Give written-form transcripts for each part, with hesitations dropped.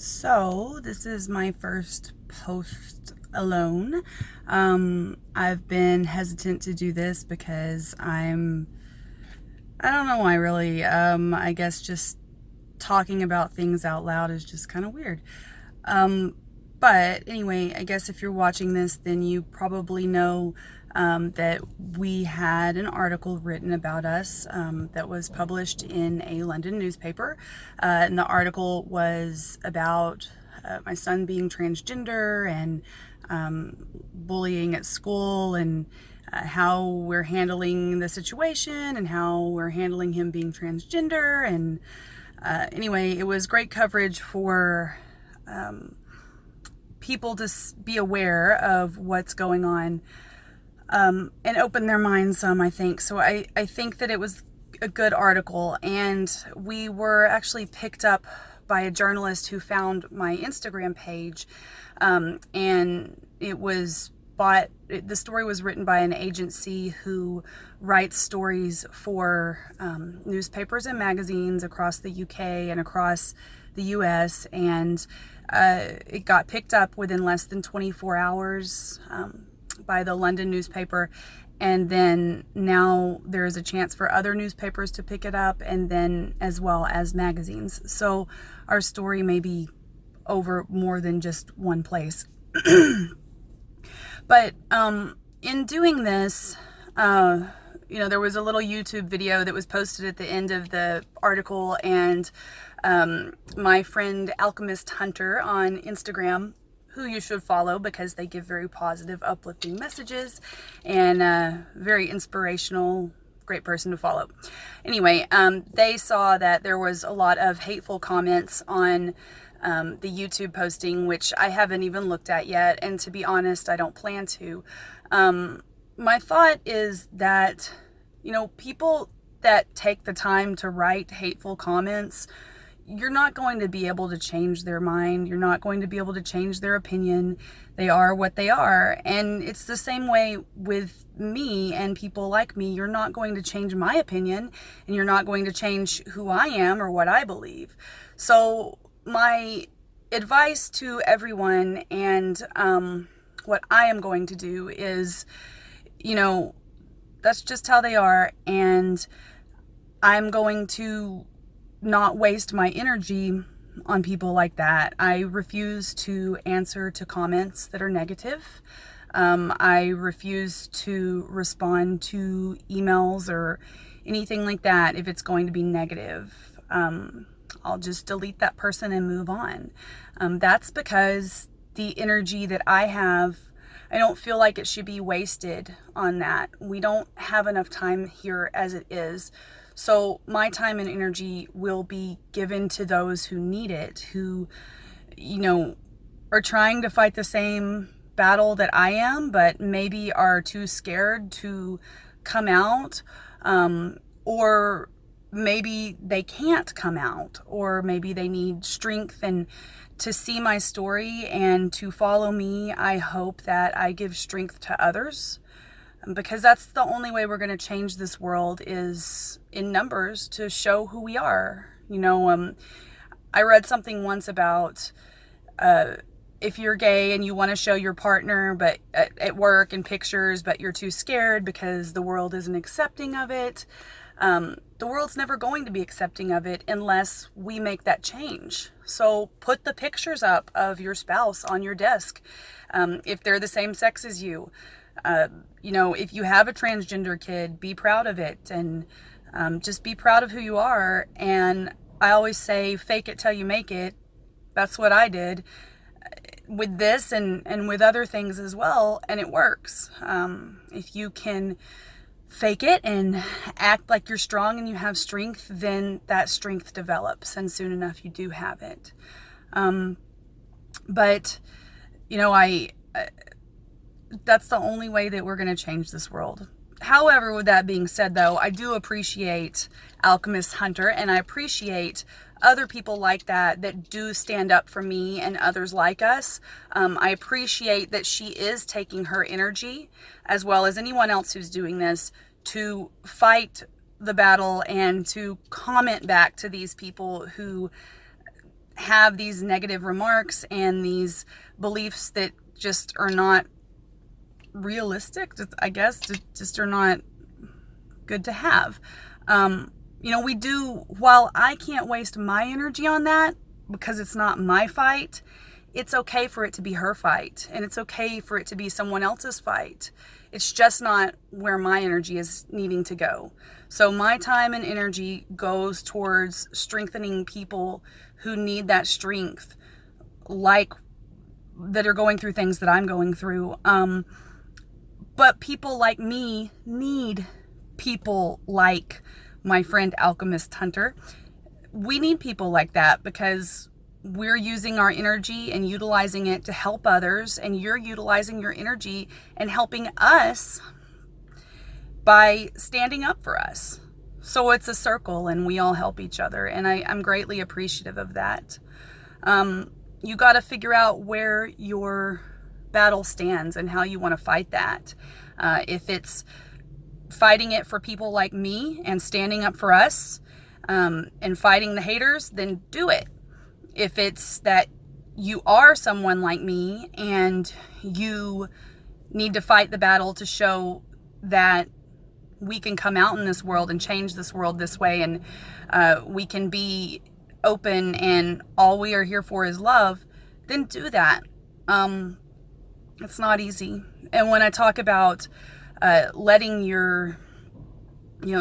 So, this is my first post alone. I've been hesitant to do this because I don't know why really. I guess just talking about things out loud is just kind of weird. Um, but anyway, I guess if you're watching this, then you probably know that we had an article written about us that was published in a London newspaper. And the article was about my son being transgender and bullying at school and how we're handling the situation and how we're handling him being transgender. And anyway, it was great coverage for people to be aware of what's going on and open their minds some, I think. So I think that it was a good article, and we were actually picked up by a journalist who found my Instagram page, and it was the story was written by an agency who writes stories for newspapers and magazines across the UK and across the US, and it got picked up within less than 24 hours by the London newspaper. And then now there is a chance for other newspapers to pick it up, and then as well as magazines. So our story may be over more than just one place. But in doing this, there was a little YouTube video that was posted at the end of the article, and my friend Alchemist Hunter on Instagram, who you should follow because they give very positive, uplifting messages, and very inspirational, great person to follow. Anyway, they saw that there was a lot of hateful comments on the YouTube posting, which I haven't even looked at yet, and to be honest, I don't plan to. My thought is that, people that take the time to write hateful comments, you're not going to be able to change their mind. You're not going to be able to change their opinion. They are what they are. And it's the same way with me and people like me. You're not going to change my opinion, and you're not going to change who I am or what I believe. So my advice to everyone, and what I am going to do is, that's just how they are. And I'm going to not waste my energy on people like that. I refuse to answer to comments that are negative. I refuse to respond to emails or anything like that if it's going to be negative. I'll just delete that person and move on. That's because the energy that I have, I don't feel like it should be wasted on that. We don't have enough time here as it is. So my time and energy will be given to those who need it, who, are trying to fight the same battle that I am, but maybe are too scared to come out, or maybe they can't come out, or maybe they need strength and to see my story and to follow me. I hope that I give strength to others, because that's the only way we're going to change this world, is in numbers, to show who we are. I read something once about if you're gay and you want to show your partner but at work in pictures, but you're too scared because the world isn't accepting of it. The world's never going to be accepting of it unless we make that change. So put the pictures up of your spouse on your desk, if they're the same sex as you. If you have a transgender kid, be proud of it, and just be proud of who you are. And I always say, fake it till you make it. That's what I did with this and with other things as well, and it works. If you can fake it and act like you're strong and you have strength, then that strength develops, and soon enough you do have it. But that's the only way that we're going to change this world. However, with that being said, though, I do appreciate Alchemist Hunter, and I appreciate other people like that do stand up for me and others like us. I appreciate that she is taking her energy, as well as anyone else who's doing this, to fight the battle and to comment back to these people who have these negative remarks and these beliefs that just are not realistic, I guess, just are not good to have. We do, while I can't waste my energy on that because it's not my fight, it's okay for it to be her fight, and it's okay for it to be someone else's fight. It's just not where my energy is needing to go. So my time and energy goes towards strengthening people who need that strength, like that are going through things that I'm going through. But people like me need people like my friend Alchemist Hunter. We need people like that because we're using our energy and utilizing it to help others, and you're utilizing your energy and helping us by standing up for us. So it's a circle, and we all help each other, and I'm greatly appreciative of that. You got to figure out where your battle stands and how you want to fight that. If it's fighting it for people like me and standing up for us, and fighting the haters, then do it. If it's that you are someone like me and you need to fight the battle to show that we can come out in this world and change this world this way, and we can be open and all we are here for is love, then do that. It's not easy. And when I talk about letting your,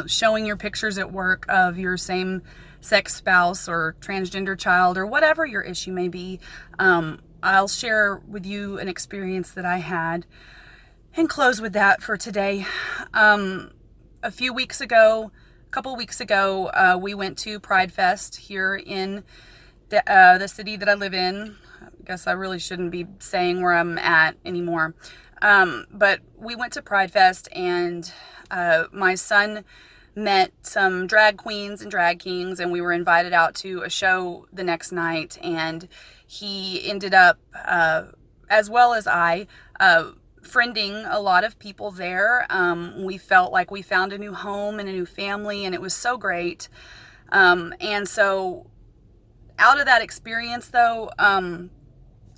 showing your pictures at work of your same sex spouse or transgender child or whatever your issue may be, I'll share with you an experience that I had and close with that for today. A couple weeks ago, we went to Pride Fest here in the city that I live in. I guess I really shouldn't be saying where I'm at anymore. But we went to Pride Fest, and my son met some drag queens and drag kings, and we were invited out to a show the next night, and he ended up, as well as I, friending a lot of people there. We felt like we found a new home and a new family, and it was so great. And so out of that experience, though,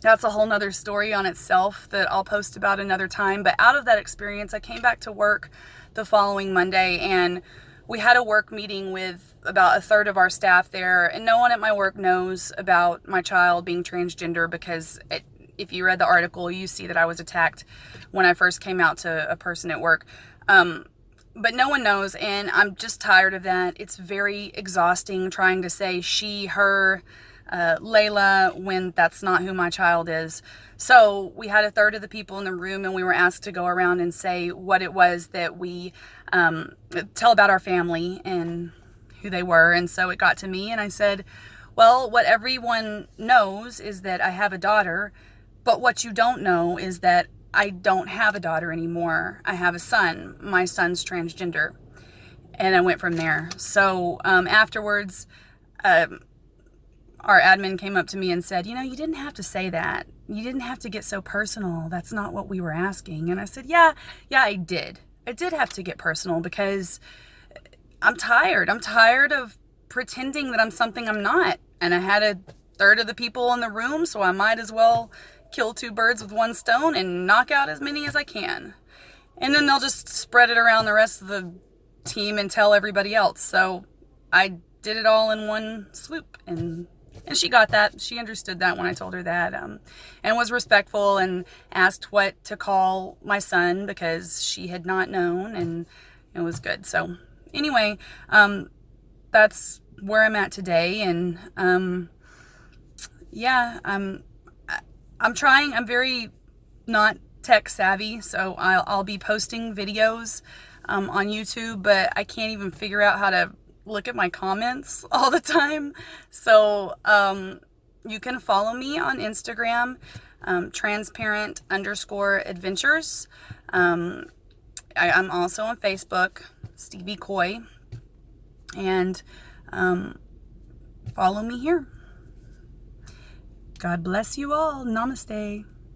that's a whole nother story on itself that I'll post about another time. But out of that experience, I came back to work the following Monday, and we had a work meeting with about a third of our staff there, and no one at my work knows about my child being transgender because if you read the article, you see that I was attacked when I first came out to a person at work. But no one knows, and I'm just tired of that. It's very exhausting trying to say she, her, Layla, when that's not who my child is. So we had a third of the people in the room, and we were asked to go around and say what it was that we tell about our family and who they were. And so it got to me, and I said, well, what everyone knows is that I have a daughter, but what you don't know is that I don't have a daughter anymore. I have a son. My son's transgender. And I went from there. So afterwards, our admin came up to me and said, you didn't have to say that. You didn't have to get so personal. That's not what we were asking. And I said, yeah, I did. I did have to get personal because I'm tired. I'm tired of pretending that I'm something I'm not. And I had a third of the people in the room, so I might as well kill two birds with one stone and knock out as many as I can. And then they'll just spread it around the rest of the team and tell everybody else. So I did it all in one swoop, and she got that. She understood that when I told her that, and was respectful and asked what to call my son because she had not known, and it was good. So anyway, that's where I'm at today, and I'm trying. I'm very not tech savvy, so I'll be posting videos on YouTube, but I can't even figure out how to look at my comments all the time. So you can follow me on Instagram, transparent_adventures. I'm also on Facebook, Stevie Coy, and follow me here. God bless you all. Namaste.